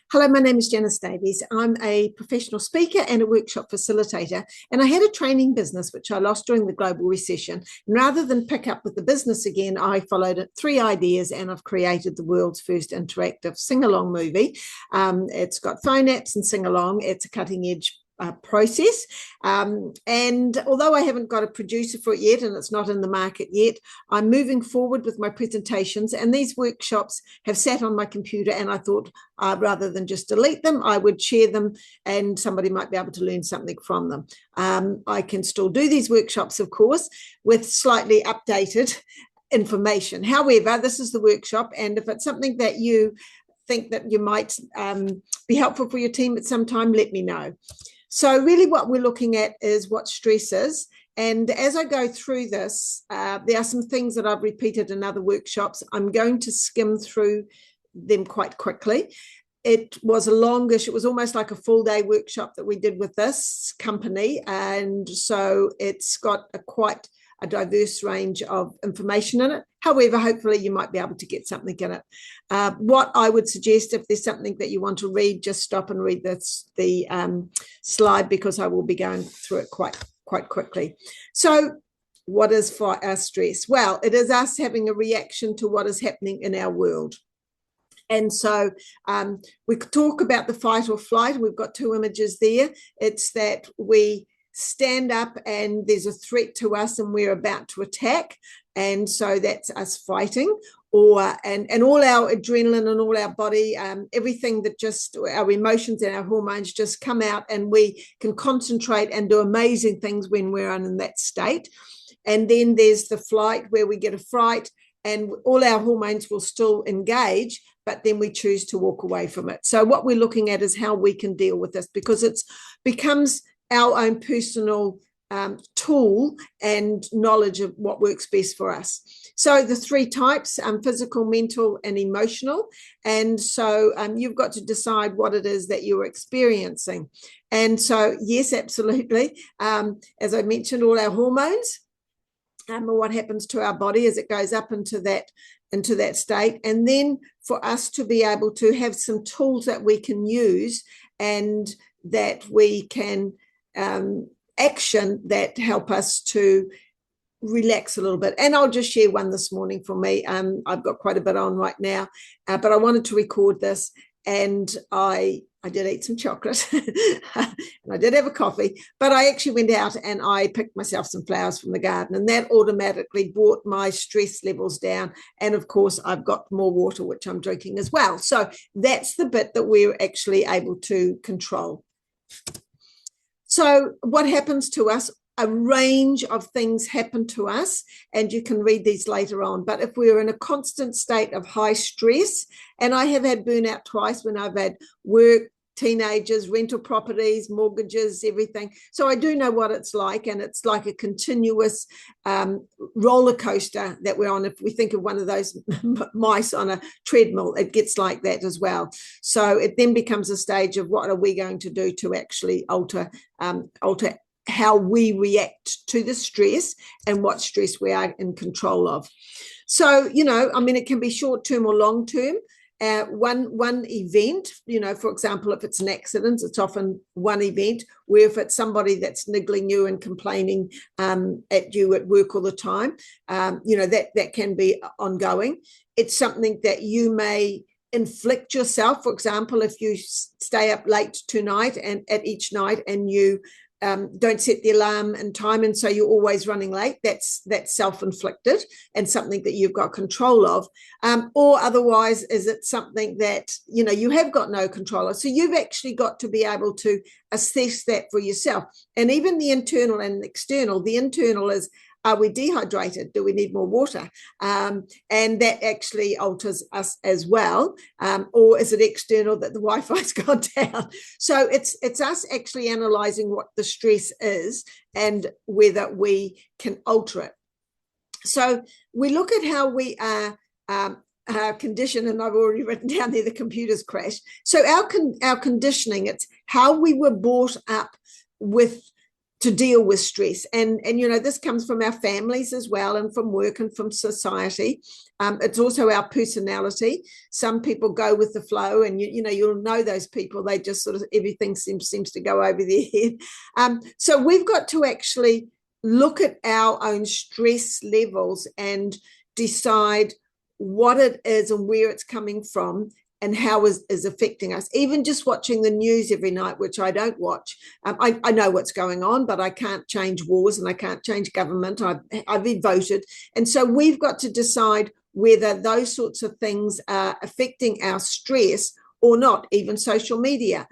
Hello, my name is Janice Davies. I'm a professional speaker and a workshop facilitator, and I had a training business which I lost during the global recession. And rather than pick up with the business again, I followed three ideas and I've created the world's first interactive sing-along movie. It's got phone apps and sing-along. It's a cutting-edge process. And although I haven't got a producer for it yet and it's not in the market yet, I'm moving forward with my presentations, and these workshops have sat on my computer, and I thought rather than just delete them, I would share them and somebody might be able to learn something from them. I can still do these workshops, of course, with slightly updated information. However, this is the workshop, and if it's something that you think that you might be helpful for your team at some time, let me know. So really what we're looking at is what stress is. And as I go through this, there are some things that I've repeated in other workshops. I'm going to skim through them quite quickly. It was a longish, it was almost like a full day workshop that we did with this company. And so it's got quite a diverse range of information in it. However, hopefully you might be able to get something in it. What I would suggest, if there's something that you want to read, just stop and read the slide, because I will be going through it quite quickly. So what is for our stress? Well, it is us having a reaction to what is happening in our world. And so we could talk about the fight or flight. We've got two images there. It's that we stand up and there's a threat to us and we're about to attack, and so that's us fighting, and all our adrenaline and all our body, everything that just our emotions and our hormones just come out, and we can concentrate and do amazing things when we're in that state. And then there's the flight, where we get a fright and all our hormones will still engage, but then we choose to walk away from it. So what we're looking at is how we can deal with this, because it becomes our own personal tool and knowledge of what works best for us. So the three types, physical, mental, and emotional. And so you've got to decide what it is that you're experiencing. And so, yes, absolutely. As I mentioned, all our hormones, what happens to our body as it goes up into that state. And then for us to be able to have some tools that we can use and that we can action that help us to relax a little bit. And I'll just share one this morning for me. I've got quite a bit on right now, but I wanted to record this, and I did eat some chocolate and I did have a coffee, but I actually went out and I picked myself some flowers from the garden, and that automatically brought my stress levels down. And of course, I've got more water, which I'm drinking as well. So that's the bit that we're actually able to control. So what happens to us? A range of things happen to us, and you can read these later on. But if we're in a constant state of high stress, and I have had burnout twice when I've had work, teenagers, rental properties, mortgages, everything. So I do know what it's like, and it's like a continuous roller coaster that we're on. If we think of one of those mice on a treadmill, it gets like that as well. So it then becomes a stage of what are we going to do to actually alter how we react to the stress and what stress we are in control of. So, it can be short-term or long-term. One event, for example, if it's an accident, it's often one event, where if it's somebody that's niggling you and complaining at you at work all the time, that can be ongoing. It's something that you may inflict yourself. For example, if you stay up late tonight and at each night, and you don't set the alarm in time, and so you're always running late, that's self-inflicted and something that you've got control of. Or otherwise, is it something that you have got no control of? So you've actually got to be able to assess that for yourself. And even the internal and external. The internal is, are we dehydrated? Do we need more water? And that actually alters us as well. Or is it external that the Wi-Fi's gone down? So it's us actually analysing what the stress is and whether we can alter it. So we look at how we are conditioned, and I've already written down there the computer's crashed. So our conditioning, it's how we were brought up with to deal with stress. And this comes from our families as well, and from work and from society. It's also our personality. Some people go with the flow, and you'll know those people. They just sort of, everything seems to go over their head. So we've got to actually look at our own stress levels and decide what it is and where it's coming from, and how is affecting us. Even just watching the news every night, which I don't watch. I know what's going on, but I can't change wars and I can't change government. I've been voted. And so we've got to decide whether those sorts of things are affecting our stress or not, even social media.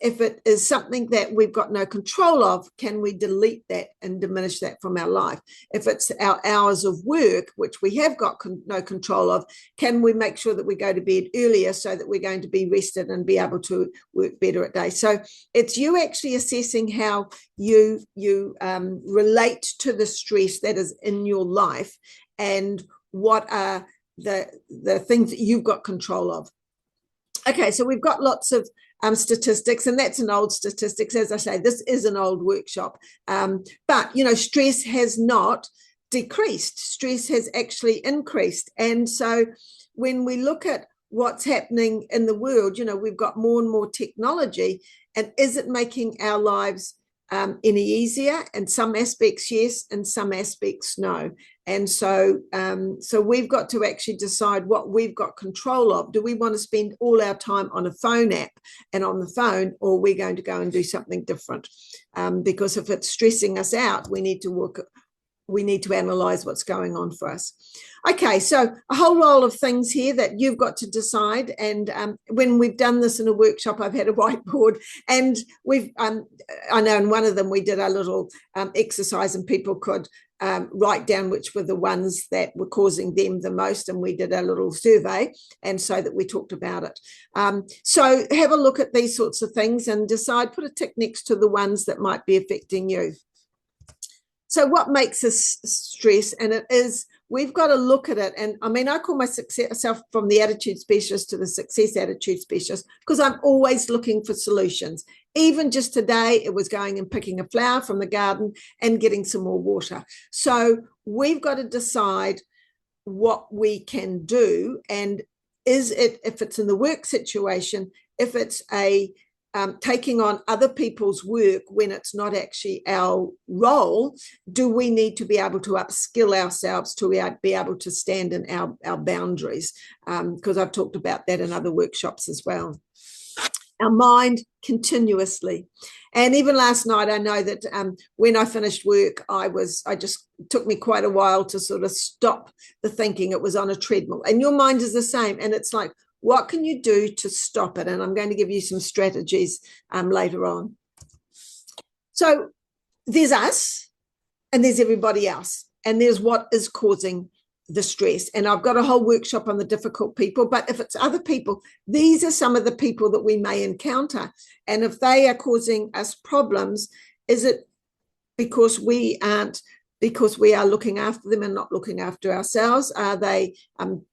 If it is something that we've got no control of, can we delete that and diminish that from our life? If it's our hours of work, which we have got no control of, can we make sure that we go to bed earlier so that we're going to be rested and be able to work better at day? So it's you actually assessing how you relate to the stress that is in your life, and what are the things that you've got control of. Okay, so we've got lots of statistics, and that's an old statistics. As I say, this is an old workshop, but stress has not decreased. Stress has actually increased. And so when we look at what's happening in the world, we've got more and more technology, and is it making our lives any easier? In some aspects, yes. In some aspects, no. And so we've got to actually decide what we've got control of. Do we want to spend all our time on a phone app and on the phone, or are we going to go and do something different? Because if it's stressing us out, we need to analyze what's going on for us. Okay, so a whole roll of things here that you've got to decide. And when we've done this in a workshop, I've had a whiteboard, and I know in one of them we did a little exercise, and people could write down which were the ones that were causing them the most, and we did a little survey, and so that we talked about it. So have a look at these sorts of things and decide, put a tick next to the ones that might be affecting you. So what makes us stress? And it is, we've got to look at it. And I mean, I call myself from the attitude specialist to the success attitude specialist, because I'm always looking for solutions. Even just today, it was going and picking a flower from the garden and getting some more water. So we've got to decide what we can do. And is it, if it's in the work situation, if it's taking on other people's work when it's not actually our role, do we need to be able to upskill ourselves to be able to stand in our boundaries? Because I've talked about that in other workshops as well. Our mind continuously. And even last night, I know that when I finished work, took me quite a while to sort of stop the thinking. It was on a treadmill. And your mind is the same. And it's like, what can you do to stop it? And I'm going to give you some strategies later on. So there's us, and there's everybody else, and there's what is causing the stress. And I've got a whole workshop on the difficult people, but if it's other people, these are some of the people that we may encounter. And if they are causing us problems, is it because we are looking after them and not looking after ourselves? Are they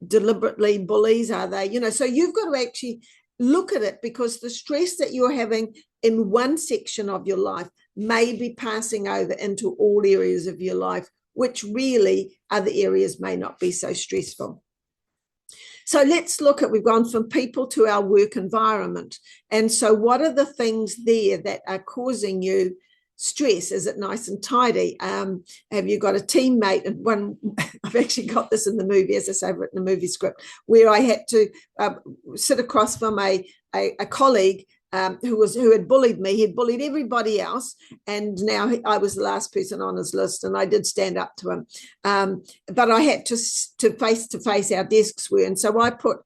deliberately bullies? Are they, so you've got to actually look at it, because the stress that you're having in one section of your life may be passing over into all areas of your life, which really other areas may not be so stressful. So let's look at, we've gone from people to our work environment. And so what are the things there that are causing you stress? Is it nice and tidy? Have you got a teammate? And one, I've actually got this in the movie, as I say, I've written a movie script where I had to sit across from a colleague who had bullied me. He'd bullied everybody else, and now I was the last person on his list, and I did stand up to him. But I had to face our desks were, and so I put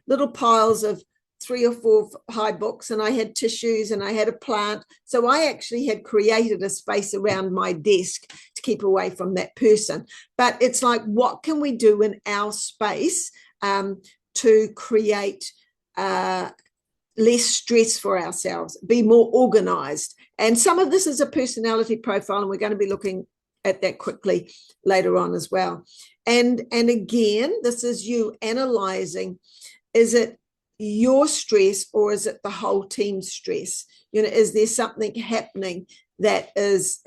little piles of 3 or 4 high books, and I had tissues, and I had a plant. So I actually had created a space around my desk to keep away from that person. But it's like, what can we do in our space to create less stress for ourselves, be more organized? And some of this is a personality profile, and we're going to be looking at that quickly later on as well. And again, this is you analyzing, is it your stress or is it the whole team's stress? Is there something happening that is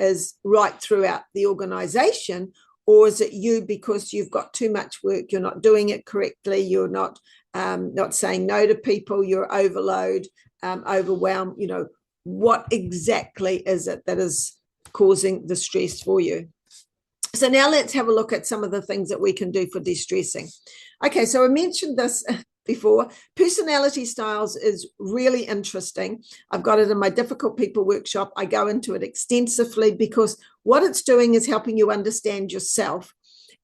right throughout the organization? Or is it you because you've got too much work, you're not doing it correctly, you're not saying no to people, you're overwhelmed? What exactly is it that is causing the stress for you? So now let's have a look at some of the things that we can do for de-stressing. Okay, so I mentioned this before. Personality styles is really interesting. I've got it in my Difficult People workshop. I go into it extensively because what it's doing is helping you understand yourself.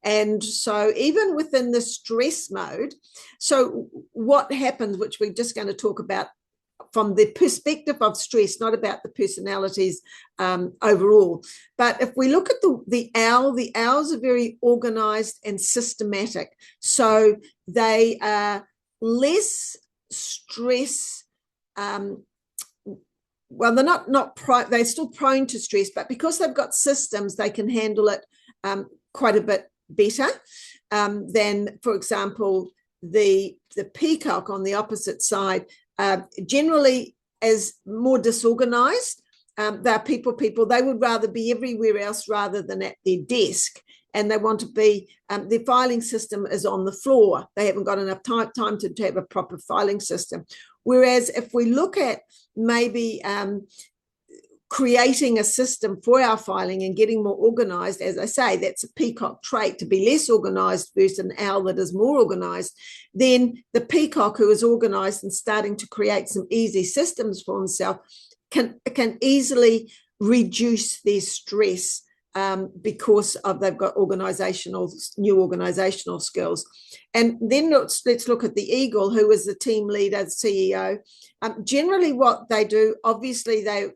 And so even within the stress mode, so what happens, which we're just going to talk about from the perspective of stress, not about the personalities overall. But if we look at the owls are very organized and systematic. So they are less stress. Well, they're still prone to stress, but because they've got systems, they can handle it quite a bit better than, for example, the peacock on the opposite side. Generally is more disorganized. They're people. They would rather be everywhere else rather than at their desk. And they want to be, their filing system is on the floor. They haven't got enough time to have a proper filing system. Whereas if we look at maybe creating a system for our filing and getting more organized, as I say, that's a peacock trait, to be less organized versus an owl that is more organized. Then the peacock who is organized and starting to create some easy systems for himself can easily reduce their stress because of they've got new organizational skills. And then let's look at the eagle, who is the team leader, the CEO. Generally what they do, obviously they're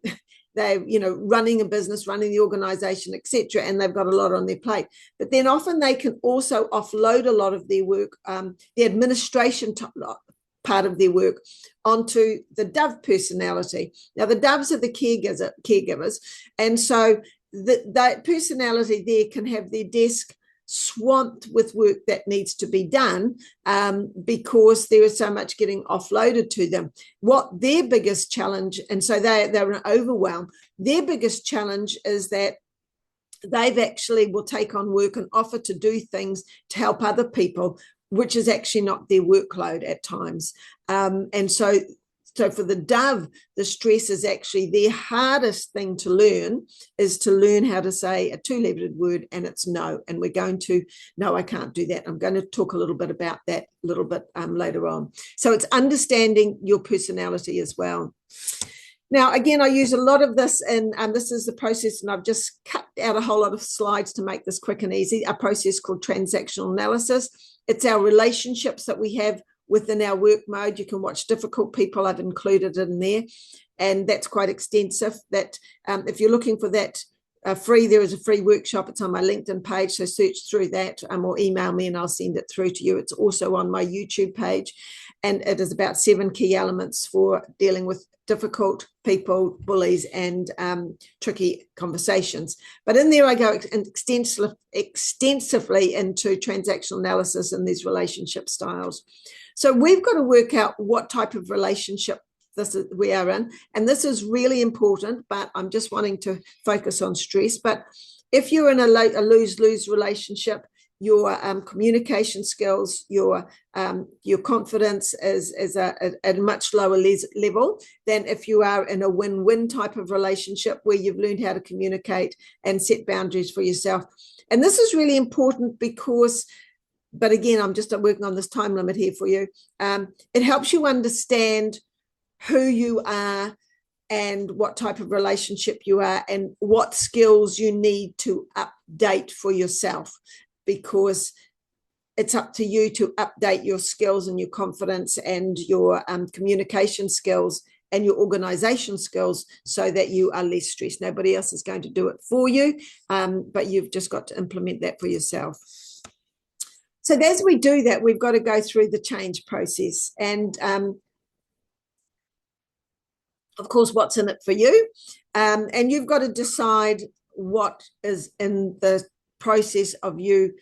running a business, running the organization, etc., and they've got a lot on their plate. But then often they can also offload a lot of their work, the administration part of their work, onto the dove personality. Now, the doves are the caregivers, and so that personality there can have their desk swamped with work that needs to be done because there is so much getting offloaded to them. What their biggest challenge, and so they're an overwhelm, their biggest challenge is that they've actually will take on work and offer to do things to help other people, which is actually not their workload at times. And so for the dove, the stress is actually their hardest thing to learn, is to learn how to say a two-letter word, and it's no. And we're going to, no, I can't do that. I'm going to talk a little bit about that a little bit later on. So it's understanding your personality as well. Now, again, I use a lot of this, and this is the process, and I've just cut out a whole lot of slides to make this quick and easy, a process called transactional analysis. It's our relationships that we have within our work mode. You can watch Difficult People. I've included it in there, and that's quite extensive. That if you're looking for that free, there is a free workshop. It's on my LinkedIn page, so search through that or email me and I'll send it through to you. It's also on my YouTube page, and it is about 7 key elements for dealing with difficult people, bullies, and tricky conversations. But in there I go extensively into transactional analysis and these relationship styles. So we've got to work out what type of relationship we are in, and this is really important, but I'm just wanting to focus on stress. But if you're in a lose-lose relationship, your communication skills, your confidence is at a much lower level than if you are in a win-win type of relationship where you've learned how to communicate and set boundaries for yourself. And this is really important because, but again, I'm just working on this time limit here for you. It helps you understand who you are and what type of relationship you are and what skills you need to update for yourself, because it's up to you to update your skills and your confidence and your communication skills and your organization skills so that you are less stressed. Nobody else is going to do it for you, but you've just got to implement that for yourself. So as we do that, we've got to go through the change process. And of course, what's in it for you? And you've got to decide what is in the process of you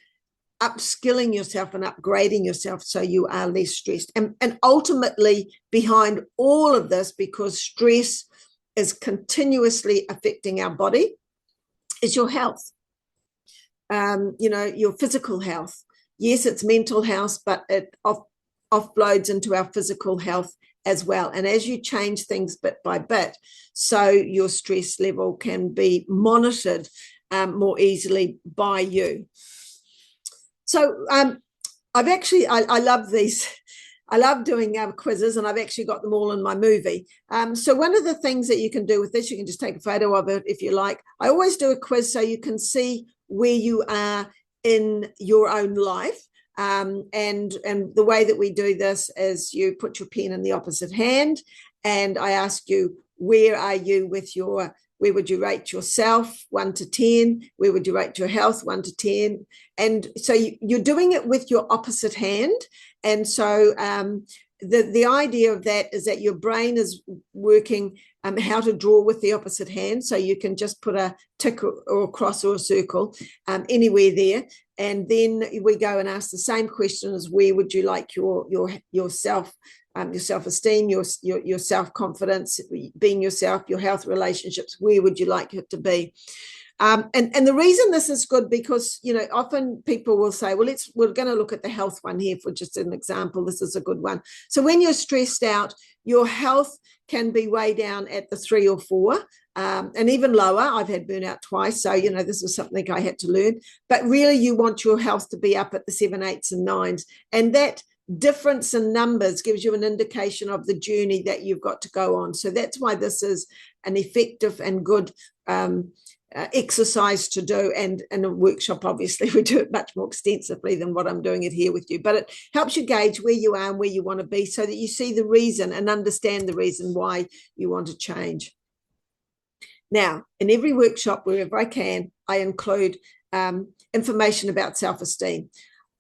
upskilling yourself and upgrading yourself so you are less stressed. And ultimately behind all of this, because stress is continuously affecting our body is your health. Your physical health. Yes, it's mental health, but it offloads into our physical health as well. And as you change things bit by bit, so your stress level can be monitored more easily by you. So I love these. I love doing quizzes, and I've actually got them all in my movie. So one of the things that you can do with this, you can just take a photo of it if you like. I always do a quiz so you can see where you are in your own life. And the way that we do this is you put your pen in the opposite hand, and I ask you, where are you with where would you rate yourself, 1 to 10? Where would you rate your health, 1 to 10? And so you're doing it with your opposite hand. And so the idea of that is that your brain is working how to draw with the opposite hand. So you can just put a tick or a cross or a circle anywhere there. And then we go and ask the same question as, where would you like your self-esteem, your self-confidence, being yourself, your health, relationships, where would you like it to be? And the reason this is good, because often people will say, well, we're going to look at the health one here for just an example. This is a good one. So when you're stressed out, your health can be way down at the 3 or 4, and even lower. I've had burnout twice, so this was something I had to learn. But really, you want your health to be up at the 7, 8s, and 9s, and that difference in numbers gives you an indication of the journey that you've got to go on. So that's why this is an effective and good exercise to do, and in a workshop obviously we do it much more extensively than what I'm doing it here with you, but it helps you gauge where you are and where you want to be, so that you see the reason and understand the reason why you want to change. Now, in every workshop, wherever I can, I include information about self-esteem.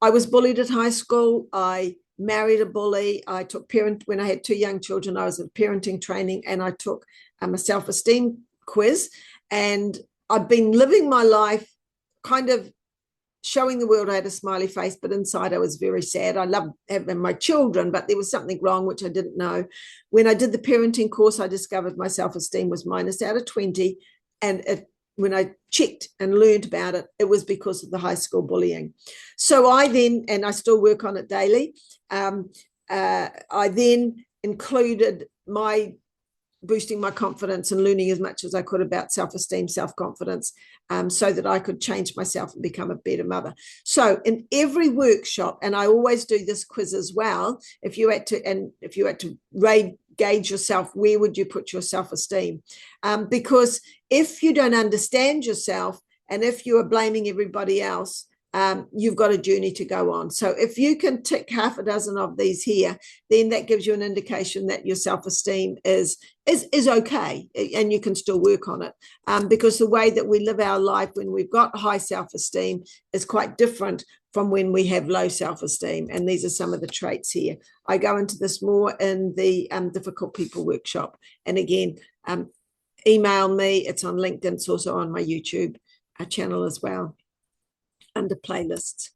I was bullied at high school. I married a bully. I took when I had 2 young children, I was at parenting training, and I took a self-esteem quiz. And I've been living my life kind of showing the world I had a smiley face, but inside I was very sad. I loved having my children, but there was something wrong, which I didn't know. When I did the parenting course, I discovered my self-esteem was minus out of 20. And when I checked and learned about it, it was because of the high school bullying. So and I still work on it daily, I then included boosting my confidence and learning as much as I could about self-esteem, self-confidence, so that I could change myself and become a better mother. So in every workshop, and I always do this quiz as well, if you had to gauge yourself, where would you put your self-esteem? Because if you don't understand yourself, and if you are blaming everybody else, you've got a journey to go on. So if you can tick half a dozen of these here, then that gives you an indication that your self-esteem is okay, and you can still work on it, because the way that we live our life when we've got high self-esteem is quite different from when we have low self-esteem. And these are some of the traits here. I go into this more in the Difficult People workshop. And again, email me. It's on LinkedIn. It's also on my YouTube channel as well, under playlists.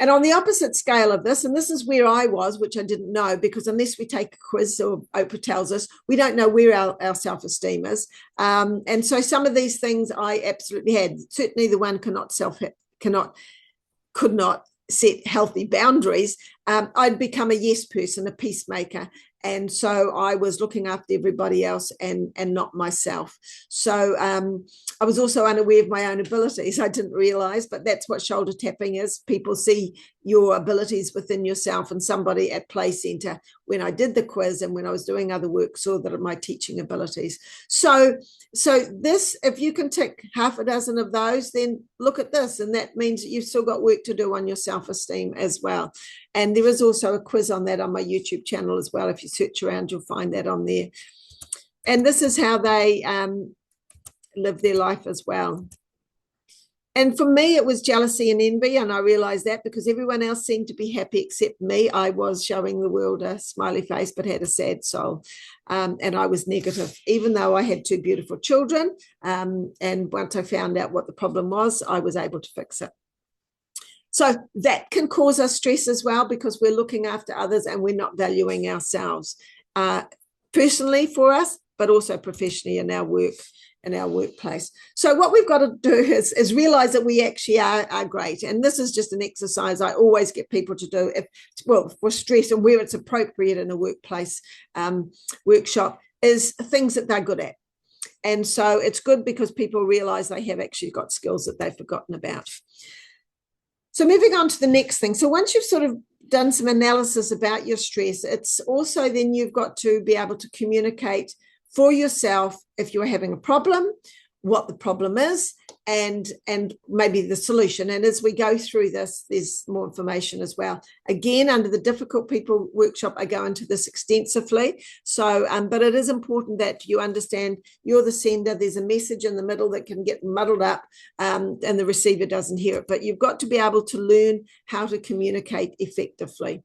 And on the opposite scale of this, and this is where I was, which I didn't know, because unless we take a quiz, or Oprah tells us, we don't know where our self-esteem is. And so some of these things I absolutely had. Certainly the one could not set healthy boundaries. I'd become a yes person, a peacemaker. And so I was looking after everybody else and not myself. So I was also unaware of my own abilities. I didn't realize, but that's what shoulder tapping is. People see your abilities within yourself, and somebody at Play Centre, when I did the quiz and when I was doing other work, saw that my teaching abilities. So this, if you can tick half a dozen of those, then look at this. And that means that you've still got work to do on your self-esteem as well. And there is also a quiz on that on my YouTube channel as well. If you search around, you'll find that on there. And this is how they live their life as well. And for me, it was jealousy and envy. And I realized that because everyone else seemed to be happy except me. I was showing the world a smiley face, but had a sad soul. And I was negative, even though I had 2 beautiful children. And once I found out what the problem was, I was able to fix it. So that can cause us stress as well, because we're looking after others and we're not valuing ourselves personally for us, but also professionally in our workplace. So what we've got to do is realize that we actually are great. And this is just an exercise I always get people to do for stress and where it's appropriate in a workplace workshop, is things that they're good at. And so it's good because people realize they have actually got skills that they've forgotten about. So moving on to the next thing. So once you've sort of done some analysis about your stress, it's also then you've got to be able to communicate for yourself if you're having a problem, what the problem is, and maybe the solution. And as we go through this, there's more information as well. Again, under the Difficult People workshop, I go into this extensively. So, but it is important that you understand you're the sender. There's a message in the middle that can get muddled up, and the receiver doesn't hear it. But you've got to be able to learn how to communicate effectively.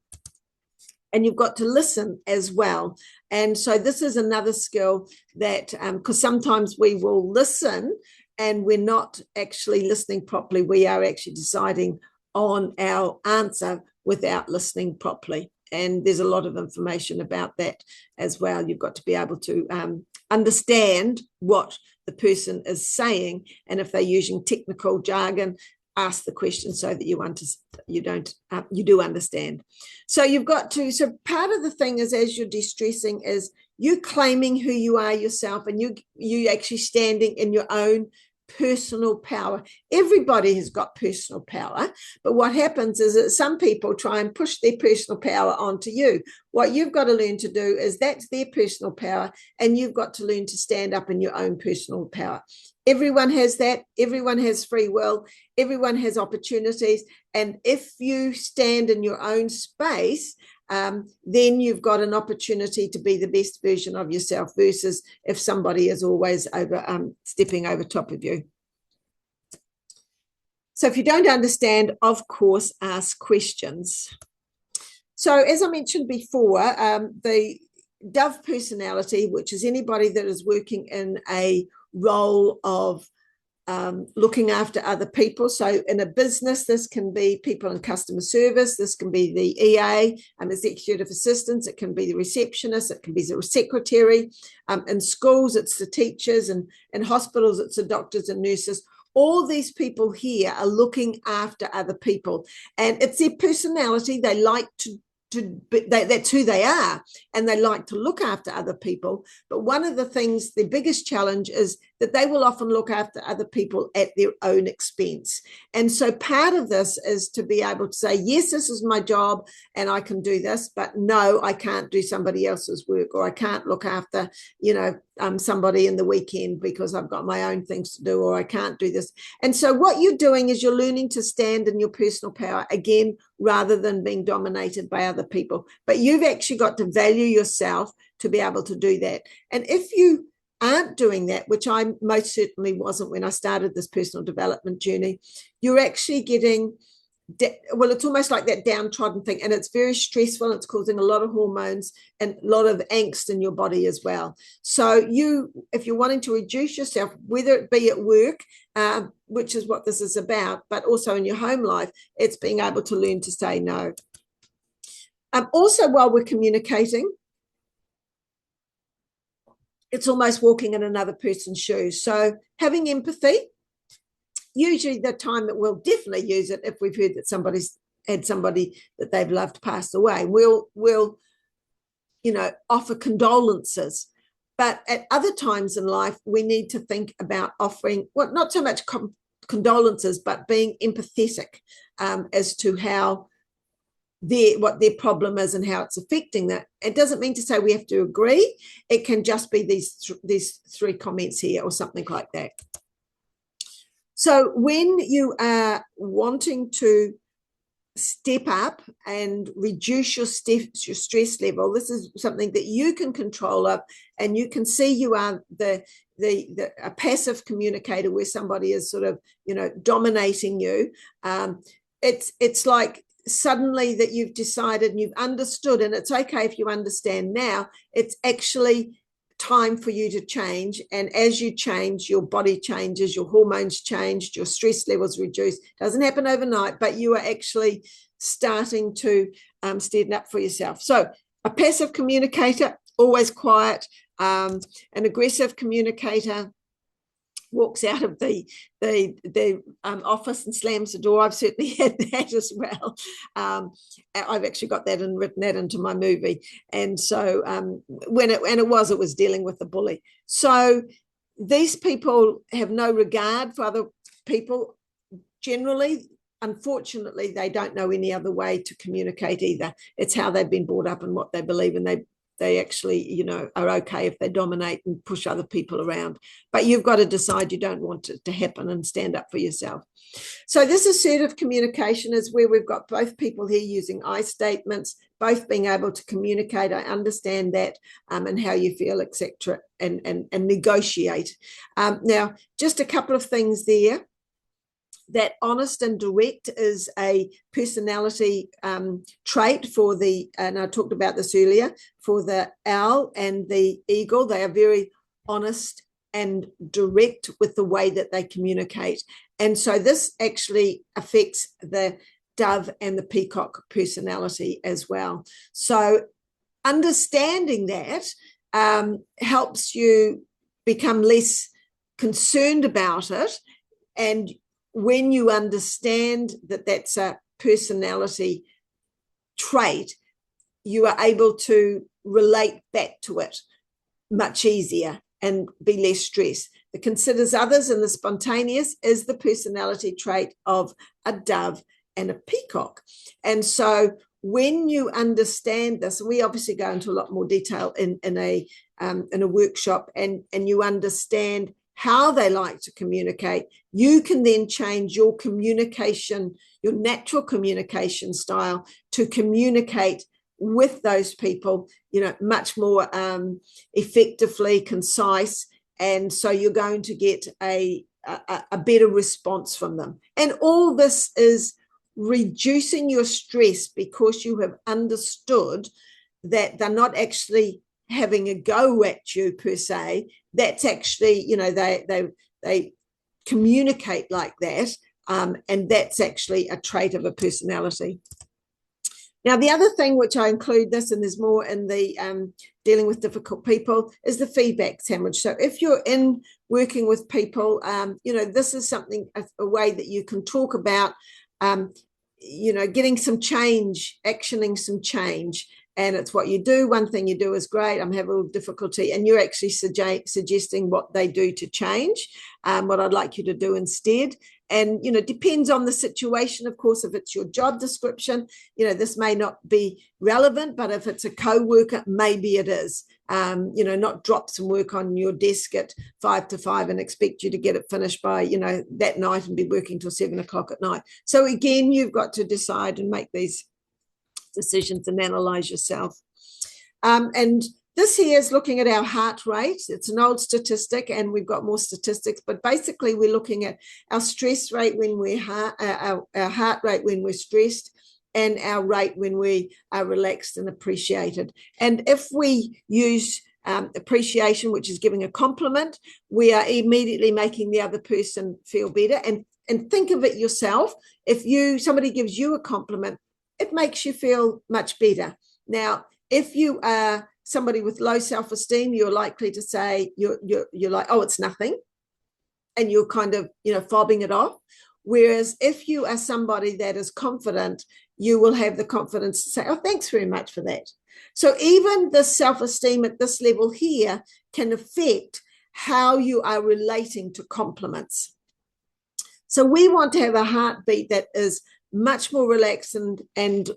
And you've got to listen as well. And so this is another skill that, because sometimes we will listen and we're not actually listening properly. We are actually deciding on our answer without listening properly. And there's a lot of information about that as well. You've got to be able to understand what the person is saying. And if they're using technical jargon, ask the question so that you do understand. So you've got to, so part of the thing is, as you're de-stressing, is you claiming who you are yourself, and you actually standing in your own personal power. Everybody has got personal power, but what happens is that some people try and push their personal power onto you. What you've got to learn to do is that's their personal power, and you've got to learn to stand up in your own personal power. Everyone has that. Everyone has free will. Everyone has opportunities. And if you stand in your own space, then you've got an opportunity to be the best version of yourself, versus if somebody is always stepping over top of you. So if you don't understand, of course, ask questions. So as I mentioned before, the Dove personality, which is anybody that is working in a role of looking after other people. So in a business, this can be people in customer service, this can be the EA and executive assistants, it can be the receptionist, it can be the secretary. In schools, it's the teachers, and in hospitals, it's the doctors and nurses. All these people here are looking after other people, and it's their personality. They like that's who they are, and they like to look after other people. But one of the things, the biggest challenge, is that they will often look after other people at their own expense. And so part of this is to be able to say, yes, this is my job and I can do this, but no, I can't do somebody else's work, or I can't look after, somebody in the weekend because I've got my own things to do, or I can't do this. And so what you're doing is you're learning to stand in your personal power again, rather than being dominated by other people. But you've actually got to value yourself to be able to do that. And if you aren't doing that, which I most certainly wasn't when I started this personal development journey, you're actually getting, well, it's almost like that downtrodden thing, and it's very stressful. It's causing a lot of hormones and a lot of angst in your body as well. So if you're wanting to reduce yourself, whether it be at work, which is what this is about, but also in your home life, it's being able to learn to say no. Also, while we're communicating, it's almost walking in another person's shoes. So having empathy, usually the time that we'll definitely use it if we've heard that somebody's had somebody that they've loved pass away. We'll offer condolences. But at other times in life, we need to think about offering, well, not so much condolences, but being empathetic as to how what their problem is and how it's affecting that. It doesn't mean to say we have to agree. It can just be these three comments here or something like that. So when you are wanting to step up and reduce your stress level, this is something that you can control up, and you can see you are a passive communicator where somebody is sort of dominating you. It's like suddenly that you've decided and you've understood, and it's okay if you understand now, it's actually time for you to change. And as you change, your body changes, your hormones change, your stress levels reduce. Doesn't happen overnight, but you are actually starting to stand up for yourself. So a passive communicator, always quiet, An aggressive communicator walks out of the office and slams the door. I've certainly had that as well. I've actually got that and written that into my movie. And so when it was dealing with the bully. So these people have no regard for other people. Generally, unfortunately, they don't know any other way to communicate either. It's how they've been brought up and what they believe, and they actually, are okay if they dominate and push other people around. But you've got to decide you don't want it to happen and stand up for yourself. So this assertive communication is where we've got both people here using I statements, both being able to communicate. I understand that, and how you feel, etc., and negotiate. Now, just a couple of things there. That honest and direct is a personality trait for and I talked about this earlier, for the owl and the eagle. They are very honest and direct with the way that they communicate. And so this actually affects the dove and the peacock personality as well. So understanding that helps you become less concerned about it. And when you understand that that's a personality trait, you are able to relate back to it much easier and be less stressed. The considers others and the spontaneous is the personality trait of a dove and a peacock. And so when you understand this, and we obviously go into a lot more detail in a workshop, and you understand how they like to communicate, you can then change your communication, your natural communication style to communicate with those people, much more effectively, concise. And so you're going to get a better response from them. And all this is reducing your stress because you have understood that they're not actually having a go at you per se. That's actually, they communicate like that, and that's actually a trait of a personality. Now, the other thing which I include this, and there's more in the dealing with difficult people, is the feedback sandwich. So if you're in working with people, this is something, a way that you can talk about, getting some change, actioning some change. And it's what you do. One thing you do is great. I'm having a little difficulty. And you're actually suggesting what they do to change, what I'd like you to do instead. And, depends on the situation. Of course, if it's your job description, this may not be relevant, but if it's a co-worker, maybe it is. Not drop some work on your desk at 5 to 5 and expect you to get it finished by, that night and be working till 7 o'clock at night. So again, you've got to decide and make these decisions and analyze yourself. And this here is looking at our heart rate. It's an old statistic, and we've got more statistics, but basically we're looking at our stress rate when we're our heart rate when we're stressed, and our rate when we are relaxed and appreciated. And if we use appreciation, which is giving a compliment, we are immediately making the other person feel better. And think of it yourself. If somebody gives you a compliment, it makes you feel much better. Now, if you are somebody with low self-esteem, you're likely to say you're like, oh, it's nothing, and you're kind of fobbing it off. Whereas if you are somebody that is confident, you will have the confidence to say, oh, thanks very much for that. So even the self-esteem at this level here can affect how you are relating to compliments. So we want to have a heartbeat that is much more relaxed and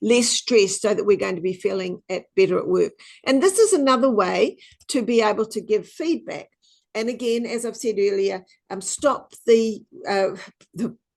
less stressed, so that we're going to be feeling better at work. And this is another way to be able to give feedback. And again, as I've said earlier, stop the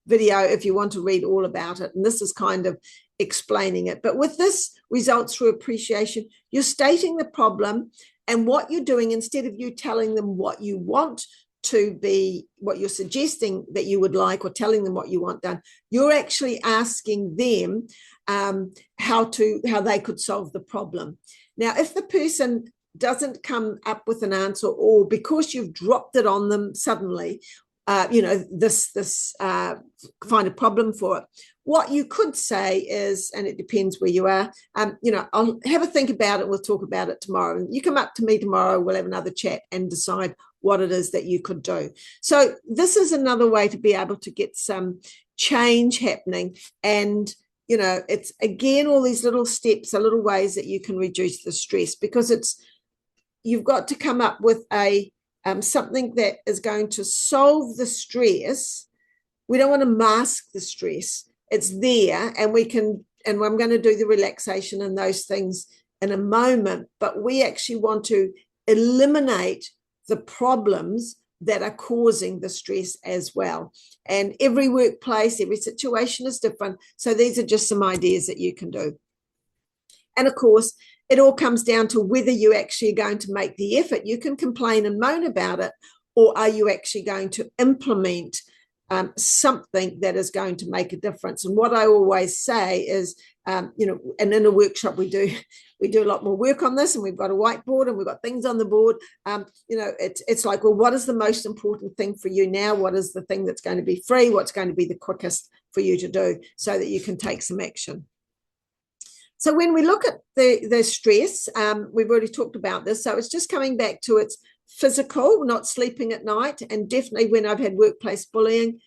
video if you want to read all about it. And this is kind of explaining it. But with this results through appreciation, you're stating the problem and what you're doing, instead of you telling them what you want to be, what you're suggesting that you would like, or telling them what you want done. You're actually asking them how they could solve the problem. Now, if the person doesn't come up with an answer, or because you've dropped it on them suddenly, this find a problem for it. What you could say is, and it depends where you are, I'll have a think about it. We'll talk about it tomorrow. And you come up to me tomorrow, we'll have another chat and decide what it is that you could do. So this is another way to be able to get some change happening. And, it's again, all these little steps are little ways that you can reduce the stress, because you've got to come up with something that is going to solve the stress. We don't want to mask the stress. It's there, and I'm going to do the relaxation and those things in a moment, but we actually want to eliminate the problems that are causing the stress as well. And every workplace, every situation is different. So these are just some ideas that you can do. And of course, it all comes down to whether you actually are going to make the effort. You can complain and moan about it, or are you actually going to implement something that is going to make a difference? And what I always say is, and in a workshop we do a lot more work on this, and we've got a whiteboard and we've got things on the board. It's like, well, what is the most important thing for you now? What is the thing that's going to be free? What's going to be the quickest for you to do, so that you can take some action? So when we look at the stress, we've already talked about this. So it's just coming back to its physical, not sleeping at night, and definitely when I've had workplace bullying,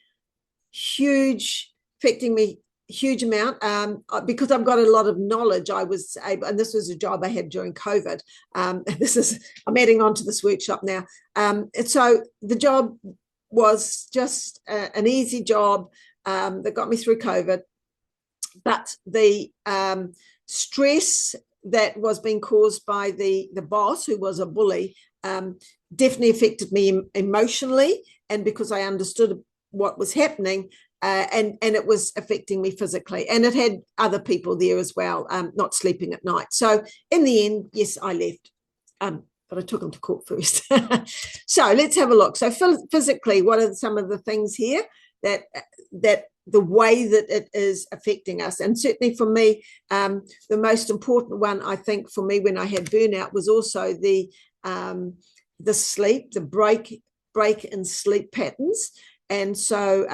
affecting me huge amount, because I've got a lot of knowledge. I was able, and this was a job I had during COVID. I'm adding on to this workshop now. So the job was just an easy job that got me through COVID, but the stress that was being caused by the boss, who was a bully, definitely affected me emotionally, and because I understood what was happening, and it was affecting me physically, and it had other people there as well, not sleeping at night. So in the end, yes, I left, but I took them to court first. So let's have a look. So physically, what are some of the things here that the way that it is affecting us? And certainly for me, the most important one, I think, for me when I had burnout was also the sleep, the break in sleep patterns. And so,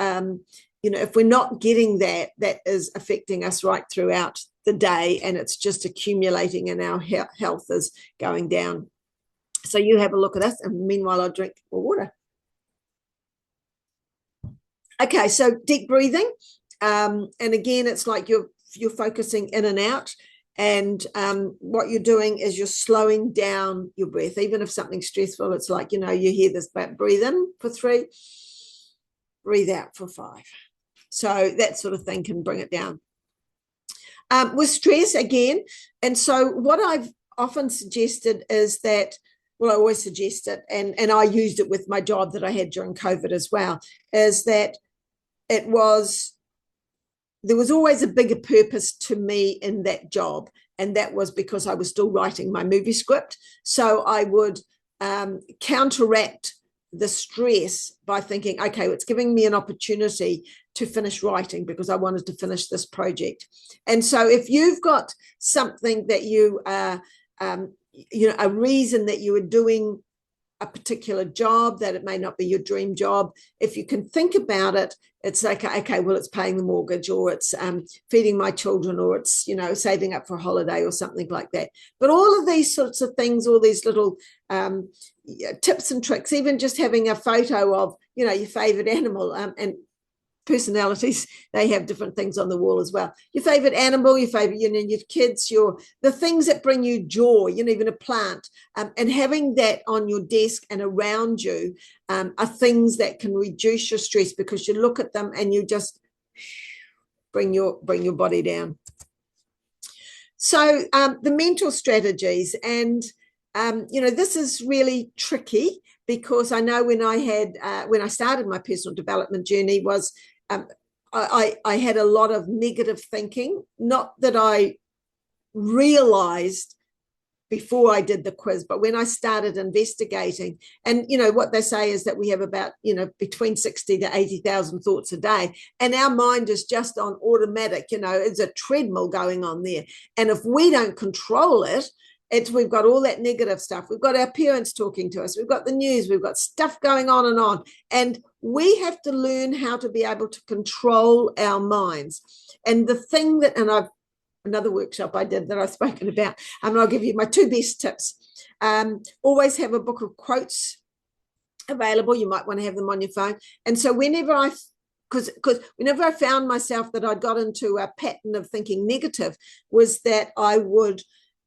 if we're not getting that is affecting us right throughout the day, and it's just accumulating, and our health is going down. So you have a look at this, and meanwhile I'll drink more water. Okay, so deep breathing, and again, it's like you're focusing in and out, and what you're doing is you're slowing down your breath. Even if something's stressful, it's like, you hear this, but breathe in for 3, breathe out for 5. So that sort of thing can bring it down. With stress again, and so what I've often suggested is that, well, I always suggest it, and I used it with my job that I had during COVID as well, is that there was always a bigger purpose to me in that job, and that was because I was still writing my movie script. So I would counteract the stress by thinking, okay, it's giving me an opportunity to finish writing because I wanted to finish this project. And so if you've got something that you a reason that you are doing a particular job, that it may not be your dream job, if you can think about it, it's like, okay, well, it's paying the mortgage, or it's feeding my children, or it's, saving up for a holiday or something like that. But all of these sorts of things, all these little tips and tricks, even just having a photo of, your favorite animal, and personalities, they have different things on the wall as well. Your favorite animal, your favorite, your kids, the things that bring you joy, even a plant, and having that on your desk and around you are things that can reduce your stress, because you look at them and you just bring your body down. So the mental strategies, and this is really tricky, because I know when I started my personal development journey was I had a lot of negative thinking, not that I realized before I did the quiz, but when I started investigating. And what they say is that we have about between 60 to 80,000 thoughts a day, and our mind is just on automatic. It's a treadmill going on there, and if we don't control it, We've got all that negative stuff. We've got our parents talking to us. We've got the news. We've got stuff going on and on. And we have to learn how to be able to control our minds. And the thing that, and I've another workshop I did that I've spoken about, and I'll give you my 2 best tips. Always have a book of quotes available. You might want to have them on your phone. And so whenever whenever I found myself that I'd got into a pattern of thinking negative, was that I would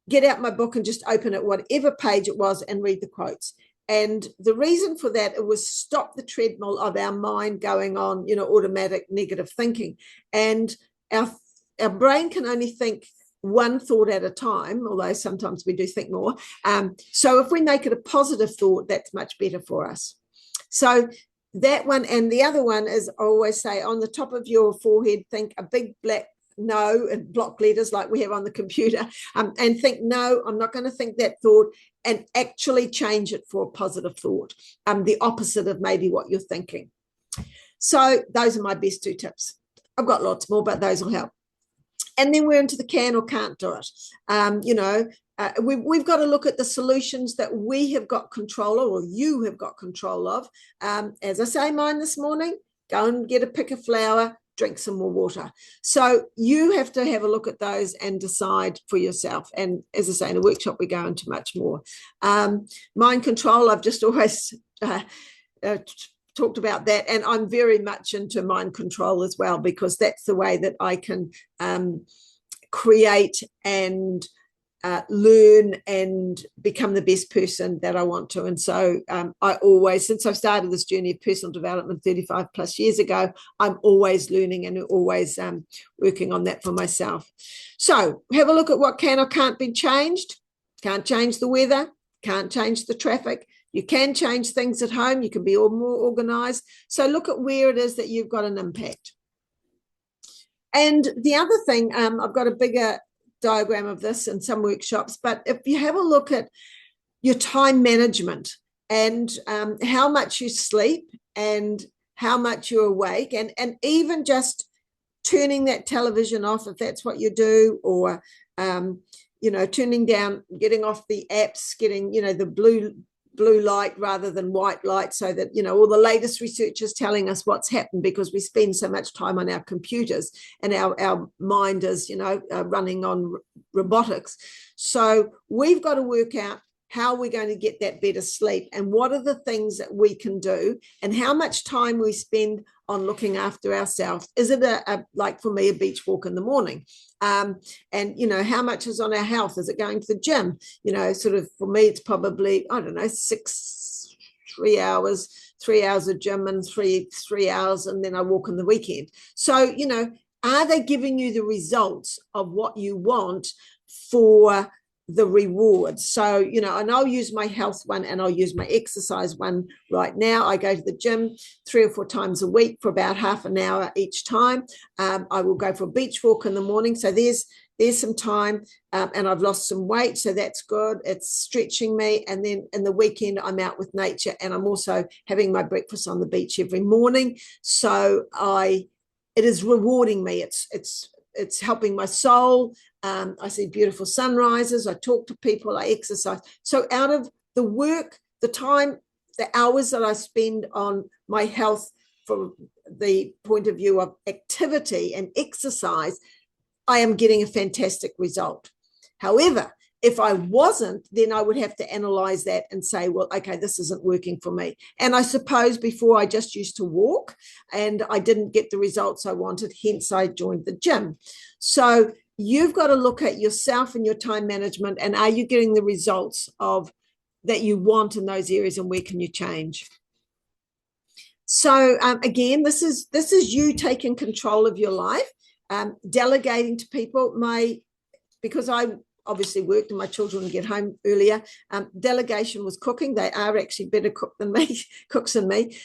get out my book and just open it, whatever page it was, and read the quotes. And the reason for that, it was stop the treadmill of our mind going on, automatic negative thinking. And our brain can only think one thought at a time, although sometimes we do think more. So if we make it a positive thought, that's much better for us. So that one, and the other one is, I always say, on the top of your forehead, think a big black no in block letters like we have on the computer, and think, no, I'm not going to think that thought, and actually change it for a positive thought, the opposite of maybe what you're thinking. So those are my best 2 tips. I've got lots more, but those will help. And then we're into the can or can't do it. We've got to look at the solutions that we have got control of, or you have got control of. As I say, mine this morning, go and get a pick of flour, drink some more water. So you have to have a look at those and decide for yourself. And as I say, in a workshop, we go into much more. Mind control, I've just always talked about that, and I'm very much into mind control as well, because that's the way that I can create and learn and become the best person that I want to. And so I always, since I've started this journey of personal development 35 plus years ago, I'm always learning and always working on that for myself. So have a look at what can or can't be changed. Can't change the weather, can't change the traffic. You can change things at home. You can be more organized. So look at where it is that you've got an impact. And the other thing, I've got a bigger diagram of this in some workshops, but if you have a look at your time management and how much you sleep and how much you're awake, and even just turning that television off if that's what you do, or turning down, getting off the apps, getting the blue light rather than white light, so that all the latest research is telling us what's happened, because we spend so much time on our computers and our mind is running on robotics. So we've got to work out how we're going to get that better sleep, and what are the things that we can do, and how much time we spend on looking after ourselves. Is it like for me, a beach walk in the morning? And how much is on our health? Is it going to the gym? Sort of, for me, it's probably, I don't know, 3 hours of gym and three hours, and then I walk on the weekend. So are they giving you the results of what you want for the rewards? So and I'll use my health one, and I'll use my exercise one right now. I go to the gym 3 or 4 times a week for about half an hour each time. I will go for a beach walk in the morning, so there's some time, and I've lost some weight, so that's good. It's stretching me. And then in the weekend, I'm out with nature, and I'm also having my breakfast on the beach every morning. So it is rewarding me. It's helping my soul. I see beautiful sunrises. I talk to people. I exercise. So out of the work, the time, the hours that I spend on my health from the point of view of activity and exercise, I am getting a fantastic result. However, if I wasn't, then I would have to analyze that and say, well, okay, this isn't working for me. And I suppose before, I just used to walk and I didn't get the results I wanted, hence I joined the gym. So you've got to look at yourself and your time management, and are you getting the results of that you want in those areas, and where can you change? So again, this is you taking control of your life, delegating to people. Because I obviously worked and my children get home earlier, delegation was cooking. They are actually better cooks than me.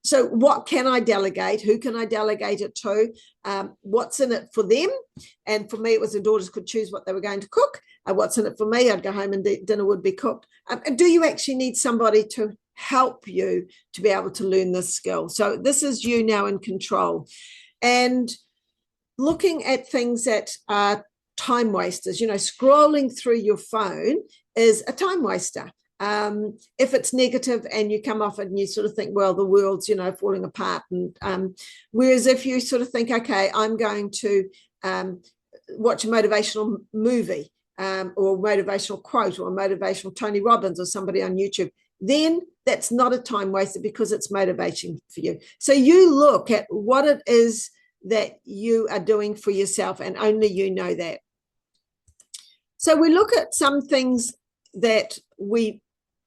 So what can I delegate? Who can I delegate it to? What's in it for them? And for me, it was the daughters could choose what they were going to cook. What's in it for me? I'd go home and dinner would be cooked. And do you actually need somebody to help you to be able to learn this skill? So this is you now in control. And looking at things that are time wasters. Scrolling through your phone is a time waster. If it's negative and you come off it and you sort of think, well, the world's, falling apart. And whereas if you sort of think, okay, I'm going to watch a motivational movie or a motivational quote or a motivational Tony Robbins or somebody on YouTube, then that's not a time waster because it's motivation for you. So you look at what it is that you are doing for yourself, and only you know that. So we look at some things that we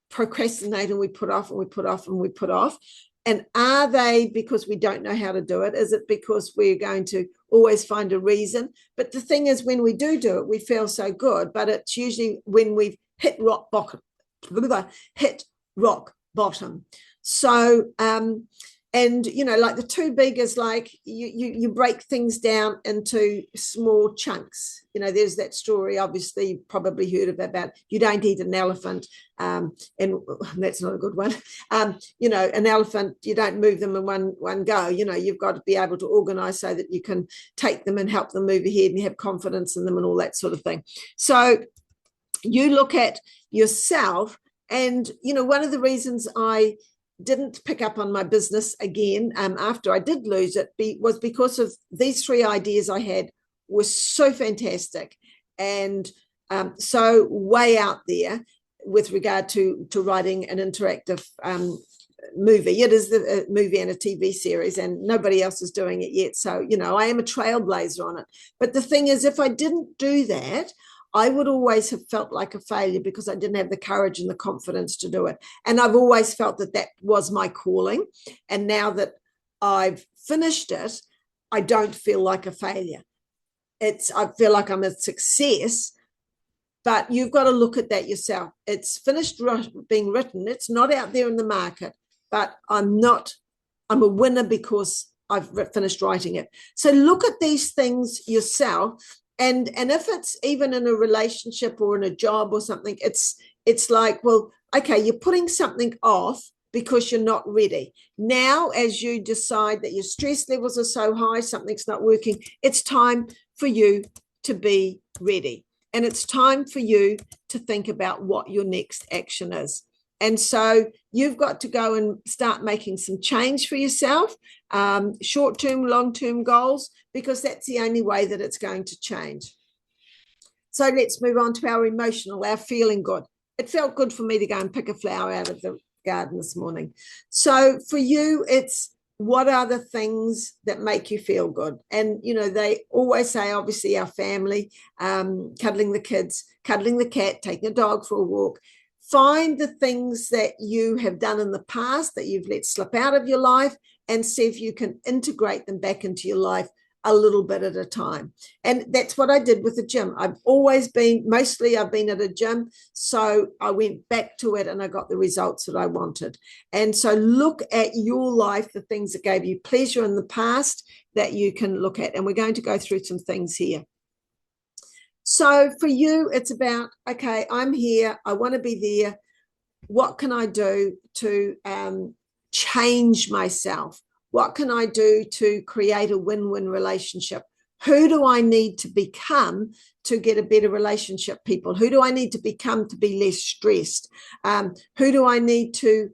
procrastinate and we put off and we put off and we put off. And are they because we don't know how to do it? Is it because we're going to always find a reason? But the thing is, when we do it, we feel so good. But it's usually when we've hit rock bottom. So, and like the too big is like you break things down into small chunks. There's that story, obviously you've probably heard about you don't eat an elephant, and that's not a good one. An elephant, you don't move them in one go. You've got to be able to organize so that you can take them and help them move ahead and have confidence in them and all that sort of thing. So you look at yourself, and one of the reasons I didn't pick up on my business again after I did lose it was because of these 3 ideas I had were so fantastic and so way out there with regard to writing an interactive movie. It is a movie and a TV series, and nobody else is doing it yet. So, I am a trailblazer on it. But the thing is, if I didn't do that, I would always have felt like a failure because I didn't have the courage and the confidence to do it. And I've always felt that was my calling. And now that I've finished it, I don't feel like a failure. I feel like I'm a success, but you've got to look at that yourself. It's finished being written. It's not out there in the market, but I'm a winner because I've finished writing it. So look at these things yourself. And if it's even in a relationship or in a job or something, it's like, well, okay, you're putting something off because you're not ready. Now, as you decide that your stress levels are so high, something's not working, it's time for you to be ready. And it's time for you to think about what your next action is. And so you've got to go and start making some change for yourself, short-term, long-term goals, because that's the only way that it's going to change. So let's move on to our emotional, our feeling good. It felt good for me to go and pick a flower out of the garden this morning. So for you, it's what are the things that make you feel good? And, they always say, obviously, our family, cuddling the kids, cuddling the cat, taking a dog for a walk. Find the things that you have done in the past that you've let slip out of your life and see if you can integrate them back into your life a little bit at a time. And that's what I did with the gym. I've been at a gym. So I went back to it and I got the results that I wanted. And so look at your life, the things that gave you pleasure in the past that you can look at. And we're going to go through some things here. So for you, it's about, okay, I'm here. I want to be there. What can I do to change myself? What can I do to create a win-win relationship? Who do I need to become to get a better relationship, people? Who do I need to become to be less stressed? Who do I need to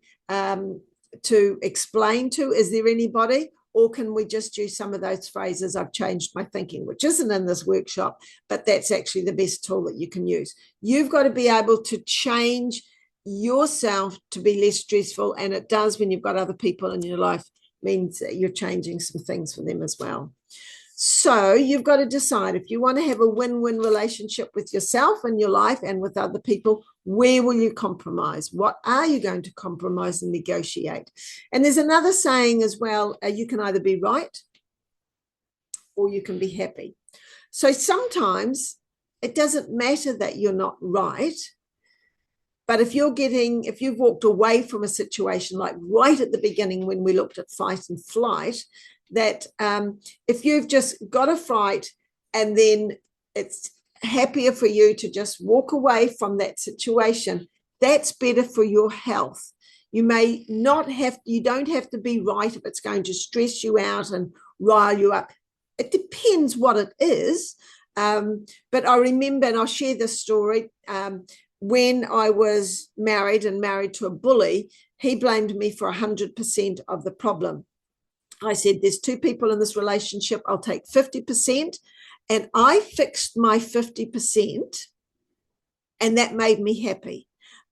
explain to? Is there anybody? Or can we just use some of those phrases, I've changed my thinking, which isn't in this workshop, but that's actually the best tool that you can use. You've got to be able to change yourself to be less stressful. And it does when you've got other people in your life, means that you're changing some things for them as well. So you've got to decide if you want to have a win-win relationship with yourself and your life and with other people, where will you compromise? What are you going to compromise and negotiate? And there's another saying as well, you can either be right or you can be happy. So sometimes it doesn't matter that you're not right, but if you've walked away from a situation, like right at the beginning when we looked at fight and flight, that if you've just got a fright and then it's happier for you to just walk away from that situation, that's better for your health. You don't have to be right if it's going to stress you out and rile you up. It depends what it is. But I remember, and I'll share this story, when I was married to a bully, he blamed me for 100% of the problem. I said, there's two people in this relationship, I'll take 50%. And I fixed my 50%, and that made me happy.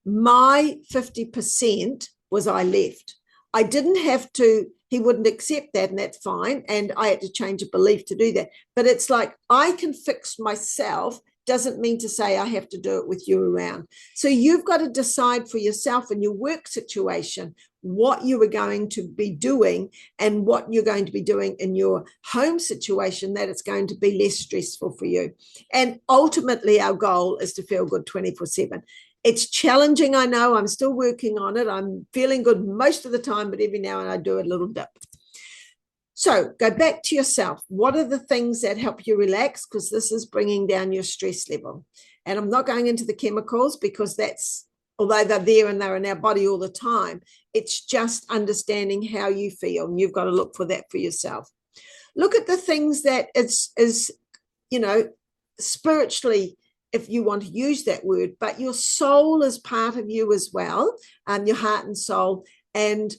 My 50% was I left. I didn't have to, he wouldn't accept that, and that's fine. And I had to change a belief to do that. But it's like, I can fix myself doesn't mean to say I have to do it with you around. So you've got to decide for yourself in your work situation what you are going to be doing and what you're going to be doing in your home situation, that it's going to be less stressful for you. And ultimately, our goal is to feel good 24/7. It's challenging, I know. I'm still working on it. I'm feeling good most of the time, but every now and I do a little dip. So go back to yourself. What are the things that help you relax? Because this is bringing down your stress level. And I'm not going into the chemicals because that's, although they're there and they're in our body all the time, it's just understanding how you feel. And you've got to look for that for yourself. Look at the things that is spiritually, if you want to use that word, but your soul is part of you as well, your heart and soul. And,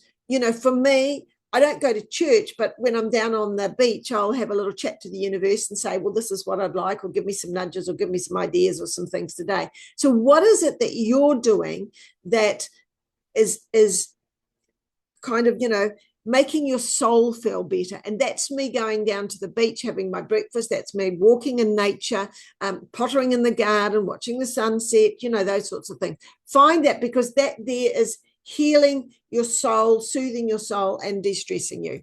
for me, I don't go to church, but when I'm down on the beach, I'll have a little chat to the universe and say, well, this is what I'd like, or give me some nudges, or give me some ideas or some things today. So what is it that you're doing that is kind of, making your soul feel better? And that's me going down to the beach, having my breakfast. That's me walking in nature, pottering in the garden, watching the sunset, those sorts of things. Find that, because that there is healing your soul, soothing your soul, and de-stressing you.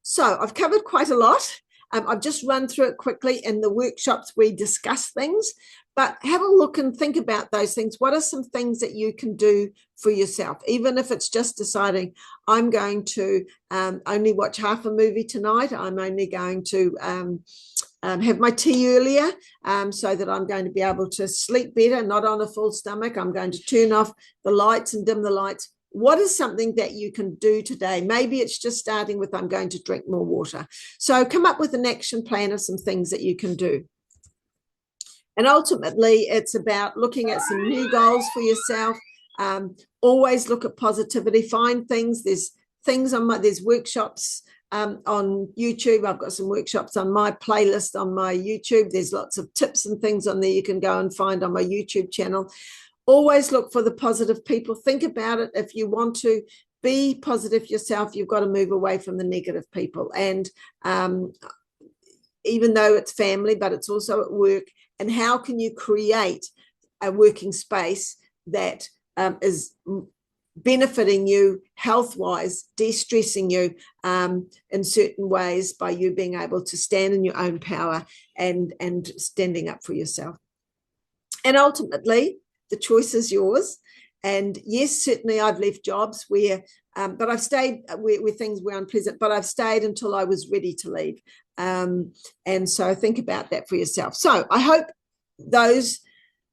So I've covered quite a lot. I've just run through it quickly. In the workshops, we discuss things, but have a look and think about those things. What are some things that you can do for yourself? Even if it's just deciding, I'm going to only watch half a movie tonight. I'm only going to have my tea earlier so that I'm going to be able to sleep better, not on a full stomach. I'm going to turn off the lights and dim the lights. What is something that you can do today? Maybe it's just starting with, I'm going to drink more water. So come up with an action plan of some things that you can do. And ultimately, it's about looking at some new goals for yourself. Always look at positivity. Find things. There's things there's workshops on YouTube. I've got some workshops on my playlist on my YouTube. There's lots of tips and things on there you can go and find on my YouTube channel. Always look for the positive people. Think about it. If you want to be positive yourself, you've got to move away from the negative people. And even though it's family, but it's also at work. And how can you create a working space that is benefiting you health-wise, de-stressing you in certain ways by you being able to stand in your own power and standing up for yourself. And ultimately, the choice is yours. And yes, certainly I've left jobs where, but I've stayed where things were unpleasant, but I've stayed until I was ready to leave. And so think about that for yourself. So I hope those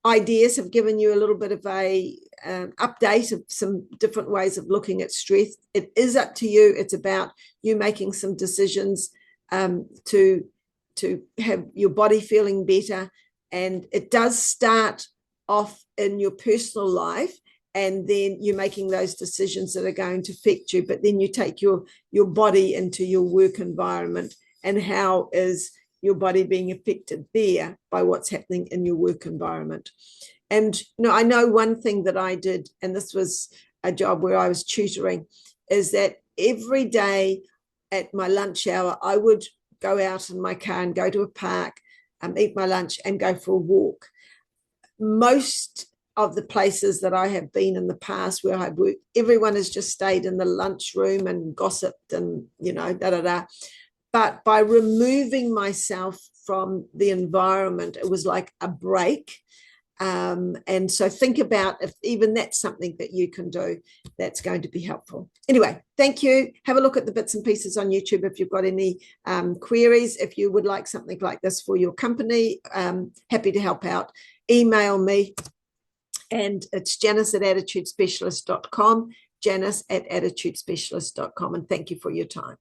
ideas have given you a little bit of a update of some different ways of looking at stress. It is up to you. It's about you making some decisions to have your body feeling better. And it does start off in your personal life, and then you're making those decisions that are going to affect you. But then you take your body into your work environment, and how is your body being affected there by what's happening in your work environment. And I know one thing that I did, and this was a job where I was tutoring, is that every day at my lunch hour, I would go out in my car and go to a park, eat my lunch and go for a walk. Most of the places that I have been in the past where I've worked, everyone has just stayed in the lunchroom and gossiped and, But by removing myself from the environment, it was like a break. And so think about if even that's something that you can do that's going to be helpful. Anyway, thank you. Have a look at the bits and pieces on YouTube if you've got any queries. If you would like something like this for your company, happy to help out. Email me, and it's janice@attitudespecialist.com, janice@attitudespecialist.com. And thank you for your time.